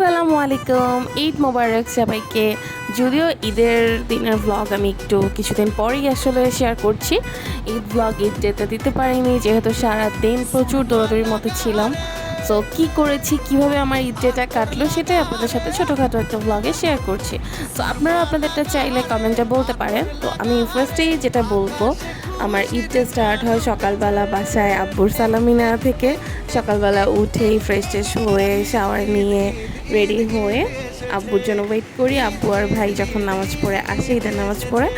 আসসালামু আলাইকুম, ঈদ মোবারক সবাইকে। যদিও ঈদের দিনের ব্লগ আমি একটু কিছুদিন পরেই আসলে শেয়ার করছি। ঈদ ব্লগ ঈদ ডেতে দিতে পারিনি, যেহেতু সারাদিন প্রচুর দৌড়াদৌড়ির মধ্যে ছিলাম। সো কী করেছি, কীভাবে আমার ঈদ ডেটা কাটলো, সেটাই আপনাদের সাথে ছোটোখাটো একটা ব্লগে শেয়ার করছি। সো আপনারা আপনাদেরটা চাইলে কমেন্টে বলতে পারেন। তো আমি ফার্স্টেই যেটা বলবো, আমার ঈদ ডে স্টার্ট হয় সকালবেলা বাসায় আব্বুর সালামি নেওয়া থেকে। সকালবেলা উঠেই ফ্রেশ ট্রেশ হয়ে শাওয়ার নিয়ে রেডি হয়ে আব্বুর জন্য ওয়েট করি। আব্বু আর ভাই যখন নামাজ পড়ে আসে, ঈদের নামাজ পড়ে,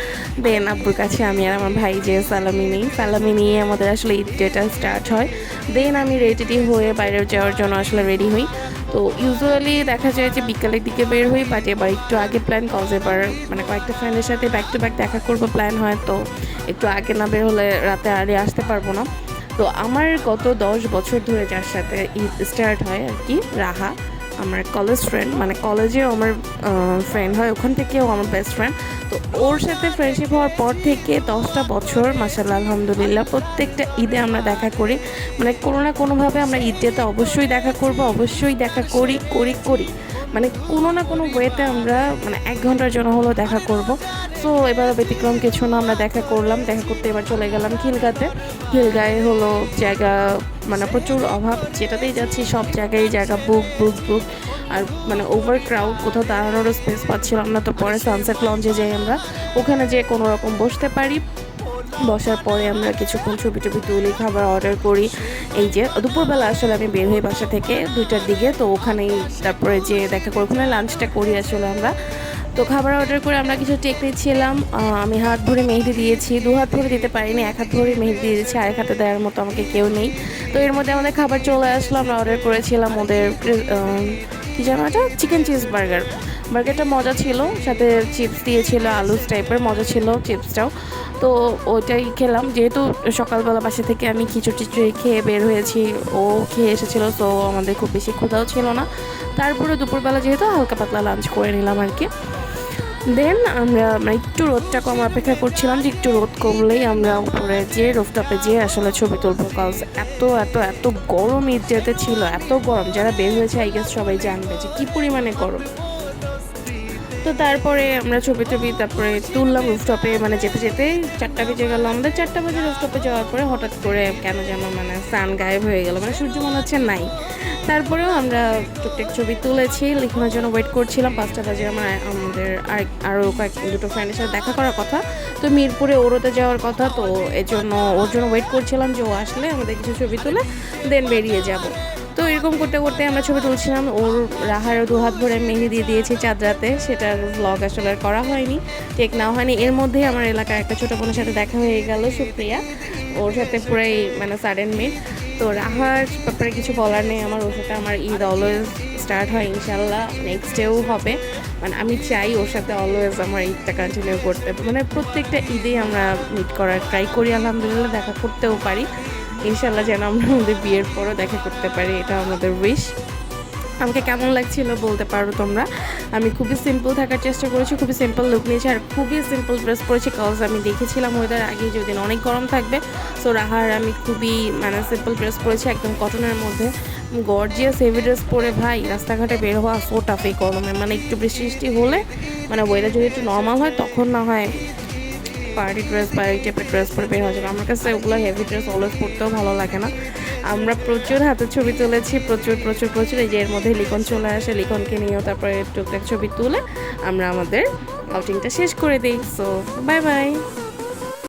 দেন আব্বুর কাছে আমি আর আমার ভাই যে সালামি নিয়ে আমাদের আসলে ঈদ ডেটা স্টার্ট হয়। দেন আমি রেডি হয়ে বাইরে যাওয়ার জন্য আসলে রেডি হই। তো ইউজুয়ালি দেখা যায় যে বিকালের দিকে বের হই, বাট এবার একটু আগে প্ল্যান, কজ এবার মানে কয়েকটা ফ্রেন্ডের সাথে ব্যাক টু ব্যাক দেখা করবো প্ল্যান হয়। তো একটু আগে না বের হলে রাতে আরে আসতে পারবো না। তো আমার গত 10 বছর ধরে যার সাথে ঈদ স্টার্ট হয় আর কি, রাহা, আমার কলেজ ফ্রেন্ড, মানে কলেজেও আমার ফ্রেন্ড হয়, ওখান থেকেও আমার বেস্ট ফ্রেন্ড। তো ওর সাথে ফ্রেন্ডশিপ হওয়ার পর থেকে 10টা বছর মাশাআল্লাহ আলহামদুলিল্লাহ প্রত্যেকটা ঈদে আমরা দেখা করি। মানে কোনো না কোনোভাবে আমরা ঈদে তো অবশ্যই দেখা করব, অবশ্যই দেখা করি করি করি মানে কোনো না কোনো ওয়েতে আমরা মানে 1 ঘন্টার জন্য হলো দেখা করব। সো এবারও ব্যতিক্রম কিছু না, আমরা দেখা করলাম। দেখা করতে এবার চলে গেলাম খিলগাতে। খিলগায়ে হলো জায়গা মানে প্রচুর অভাব, যেটাতেই যাচ্ছি সব জায়গায় জায়গা বুক বুক বুক। আর মানে ওভার ক্রাউড, কোথাও দাঁড়ানোরও স্পেস পাচ্ছিলাম না। তো পরে সানসেট লঞ্চে যাই আমরা, ওখানে যেয়ে কোনো রকম বসতে পারি। বসার পরে আমরা কিছুক্ষণ ছবি টবি তুলি, খাবার অর্ডার করি। এই যে দুপুরবেলা আসলে আমি বের হই বাসা থেকে 2টার দিকে। তো ওখানেই তারপরে যে দেখা করে ওখানে লাঞ্চটা করি আসলে আমরা। তো খাবার অর্ডার করে আমরা কিছু টেক নিচ্ছিলাম। আমি হাত ভরে মেহেদি দিয়েছি, 2 হাত ভরে দিতে পারিনি, 1 হাত ভরে মেহেদি দিয়েছি, আরেক হাতে দেওয়ার মতো আমাকে কেউ নেই। তো এর মধ্যে আমাদের খাবার চলে আসলো। আমরা অর্ডার করেছিলাম ওদের কী যেন এটা, চিকেন চিজ বার্গারটা মজা ছিল, সাথে চিপস দিয়েছিল আলু টাইপের, মজা ছিল চিপসটাও। তো ওইটাই খেলাম, যেহেতু সকালবেলা বাসা থেকে আমি খিচুড়ি খেয়ে বের হয়েছি, ও খেয়ে এসেছিলো। তো আমাদের খুব বেশি ক্ষুধাও ছিল না। তারপরে দুপুরবেলা যেহেতু হালকা পাতলা লাঞ্চ করে নিলাম আর কি। দেন আমরা একটু রোদটা কম অপেক্ষা করছিলাম, যে একটু রোদ কমলেই আমরা উপরে যেয়ে রুফটপে যেয়ে আসলে ছবি তুলবো। কজ এত এত এত গরম ঈদ যেতে ছিল, এত গরম, যারা বের হয়েছে আই গেস সবাই জানবে যে কী পরিমাণে গরম। তো তারপরে আমরা ছবি তারপরে তুললাম রুফটপে। মানে যেতে যেতে 4টা বেজে গেল আমাদের। 4টা বাজে রুফটপে যাওয়ার পরে হঠাৎ করে কেন যেন মানে সান গায়েব হয়ে গেল, মানে সূর্য মনে হচ্ছে নাই। তারপরেও আমরা টুকটাক ছবি তুলেছি, লিখনের জন্য ওয়েট করছিলাম। 5টা বাজে আমাদের আরও দুটো ফ্রেন্ডের সাথে দেখা করার কথা। তো মিরপুরে ওরতে যাওয়ার কথা, তো এজন্য ওর জন্য ওয়েট করছিলাম যে ও আসলে আমাদের কিছু ছবি তুলে দেন বেরিয়ে যাব। তো এরকম করতে করতে আমরা ছবি তুলছিলাম। ওর রাহারও 2 হাত ভরে মেহেদি দিয়ে দিয়েছি চাঁদরাতে, সেটার ব্লগ আসলে আর করা হয়নি, টেক নেওয়া হয়নি। এর মধ্যেই আমার এলাকার একটা ছোটো বোনের সাথে দেখা হয়ে গেল, সুপ্রিয়া। ওর সাথে পুরাই মানে সাডেন মিট। তো রাহার ব্যাপারে কিছু বলার নেই আমার, ওর সাথে আমার ঈদ অলওয়েজ স্টার্ট হয়, ইনশাল্লাহ নেক্সট ডেও হবে। মানে আমি চাই ওর সাথে অলওয়েজ আমার ঈদটা কন্টিনিউ করতে, মানে প্রত্যেকটা ঈদেই আমরা মিট করার ট্রাই করি, আলহামদুলিল্লাহ দেখা করতেও পারি। ইনশাল্লাহ যেন আমরা আমাদের বিয়ের পরও দেখা করতে পারি, এটা আমাদের উইশ। আমাকে কেমন লাগছিল বলতে পারো তোমরা। আমি খুবই সিম্পল থাকার চেষ্টা করেছি, খুবই সিম্পল লুক নিয়েছি, আর খুবই সিম্পল ড্রেস পরেছি। কজ আমি দেখেছিলাম ওয়েদার আগে যেদিন অনেক গরম থাকবে। সো রাহার আমি খুবই মানে সিম্পল ড্রেস পরেছি, একদম কটনের মধ্যে। গর্জিয়াস হেভি ড্রেস পরে ভাই রাস্তাঘাটে বের হওয়া সো টাফ এই গরমে। মানে একটু বৃষ্টি হলে, মানে ওয়েদার যদি একটু নর্মাল হয় তখন না হয় পার্টি ড্রেস বা এই টাইপের ড্রেস পরে বের হয়ে যাবে। আমার কাছে ওগুলো হেভি ড্রেস অলওয়েজ পরতেও ভালো লাগে না। আমরা প্রচুর হাতে ছবি তুলেছি, প্রচুর প্রচুর প্রচুর। এই যে এর মধ্যে লিখন চলে আসে, লিখনকে নিয়েও তারপরে টুকটাক ছবি তুলে আমরা আমাদের আউটিংটা শেষ করে দিই। So bye bye.